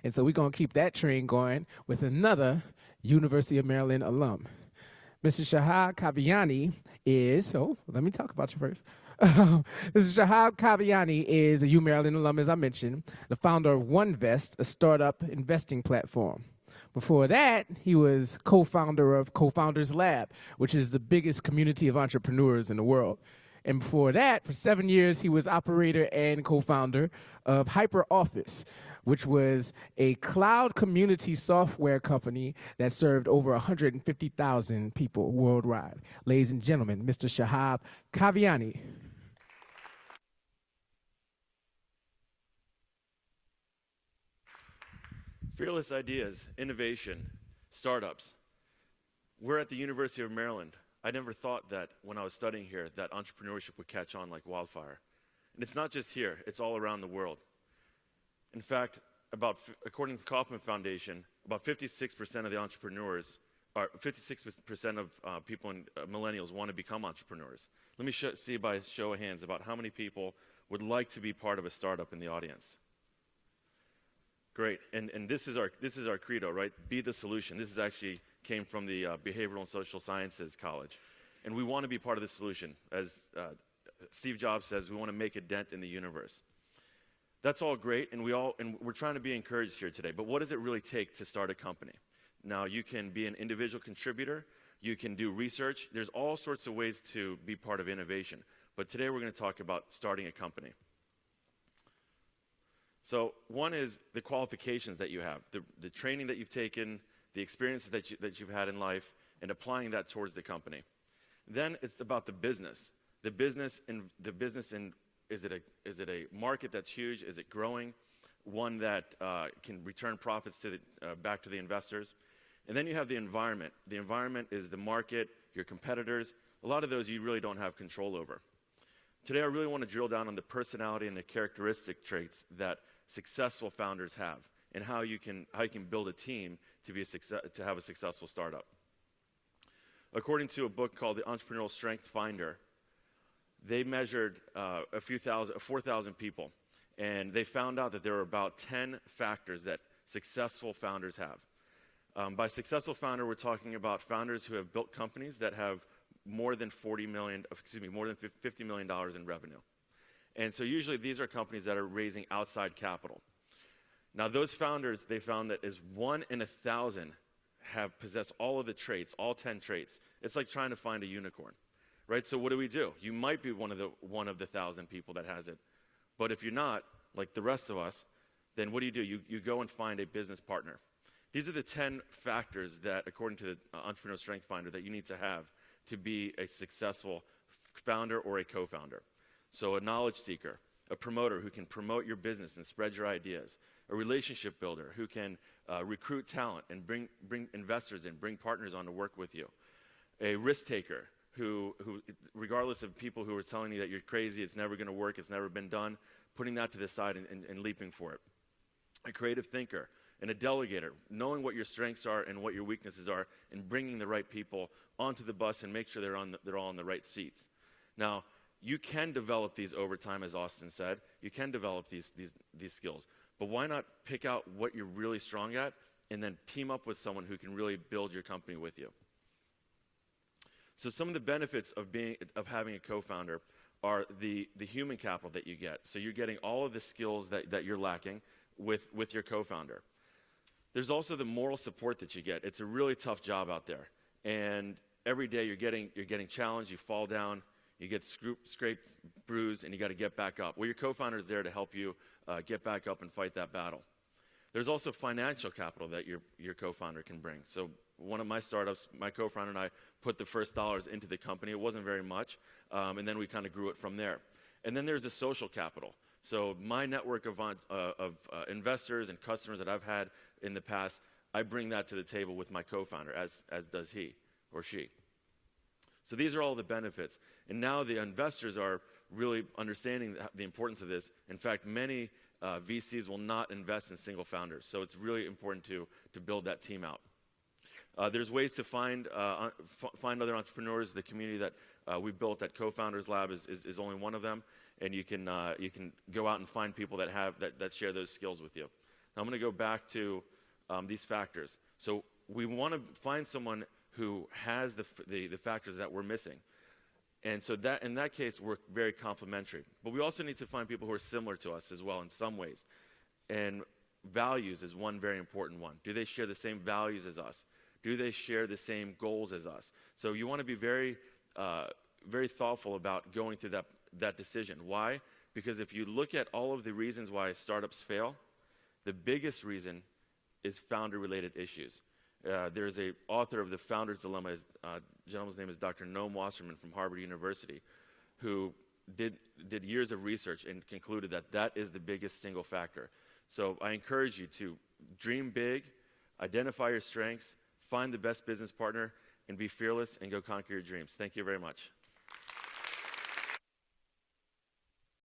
And so we're going to keep that train going with another University of Maryland alum. Mr. Shahab Kaviani is, let me talk about you first. Mr. Shahab Kaviani is a UMaryland alum, as I mentioned, the founder of Onevest, a startup investing platform. Before that, he was co-founder of CoFoundersLab, which is the biggest community of entrepreneurs in the world. And before that, for 7 years, he was operator and co-founder of HyperOffice, which was a cloud community software company that served over 150,000 people worldwide. Ladies and gentlemen, Mr. Shahab Kaviani. Fearless ideas, innovation, startups. We're at the University of Maryland. I never thought that when I was studying here that entrepreneurship would catch on like wildfire. And it's not just here, it's all around the world. In fact, according to the Kauffman Foundation, about 56% of the entrepreneurs, or 56% of people in millennials want to become entrepreneurs. Let me see by show of hands about how many people would like to be part of a startup in the audience. Great, and this is our credo, right? Be the solution. This is actually came from the Behavioral and Social Sciences College. And we want to be part of the solution. As Steve Jobs says, we want to make a dent in the universe. That's all great, and we're trying to be encouraged here today. But what does it really take to start a company? Now, you can be an individual contributor. You can do research. There's all sorts of ways to be part of innovation. But today we're going to talk about starting a company. So one is the qualifications that you have, the training that you've taken, the experiences that you've had in life, and applying that towards the company. Then it's about the business. The business is it a market that's huge? Is it growing? One that can return profits back to the investors. And then you have the environment. The environment is the market, your competitors. A lot of those you really don't have control over. Today I really want to drill down on the personality and the characteristic traits that successful founders have, and how you can build a team to have a successful startup. According to a book called The Entrepreneurial Strength Finder, they measured 4,000 people, and they found out that there are about 10 factors that successful founders have. By successful founder, we're talking about founders who have built companies that have more than $50 million in revenue. And so usually these are companies that are raising outside capital. Now those founders, they found that as 1 in 1,000 have possessed all of the traits, all 10 traits. It's like trying to find a unicorn, right? So what do? You might be one of the 1,000 people that has it. But if you're not, like the rest of us, then what do? You go and find a business partner. These are the 10 factors that, according to the Entrepreneurial Strength Finder, that you need to have to be a successful founder or a co-founder. So a knowledge seeker, a promoter who can promote your business and spread your ideas, a relationship builder who can recruit talent and bring investors in, bring partners on to work with you, a risk taker who regardless of people who are telling you that you're crazy, it's never going to work, it's never been done, putting that to the side and leaping for it, a creative thinker, and a delegator, knowing what your strengths are and what your weaknesses are, and bringing the right people onto the bus and make sure they're all in the right seats. Now, you can develop these over time, as Austin said. You can develop these skills. But why not pick out what you're really strong at and then team up with someone who can really build your company with you? So some of the benefits of having a co-founder are the human capital that you get. So you're getting all of the skills that you're lacking with your co-founder. There's also the moral support that you get. It's a really tough job out there. And every day you're getting challenged, you fall down, you get scraped, bruised, and you got to get back up. Well, your co-founder is there to help you get back up and fight that battle. There's also financial capital that your co-founder can bring. So one of my startups, my co-founder and I put the first dollars into the company. It wasn't very much, and then we kind of grew it from there. And then there's the social capital. So my network of investors and customers that I've had in the past, I bring that to the table with my co-founder, as does he or she. So these are all the benefits. And now the investors are really understanding the importance of this. In fact, many VCs will not invest in single founders. So it's really important to build that team out. There's ways to find other entrepreneurs. The community that we built at CoFoundersLab is only one of them. And you can go out and find people that share those skills with you. Now I'm going to go back to these factors. So we want to find someone who has the factors that we're missing. And so that, in that case, we're very complementary. But we also need to find people who are similar to us as well in some ways. And values is one very important one. Do they share the same values as us? Do they share the same goals as us? So you want to be very, very thoughtful about going through that decision. Why? Because if you look at all of the reasons why startups fail, the biggest reason is founder-related issues. There's an author of the Founders Dilemma, gentleman's name is Dr. Noam Wasserman from Harvard University, who did years of research and concluded that that is the biggest single factor. So I encourage you to dream big, identify your strengths, find the best business partner, and be fearless and go conquer your dreams. Thank you very much.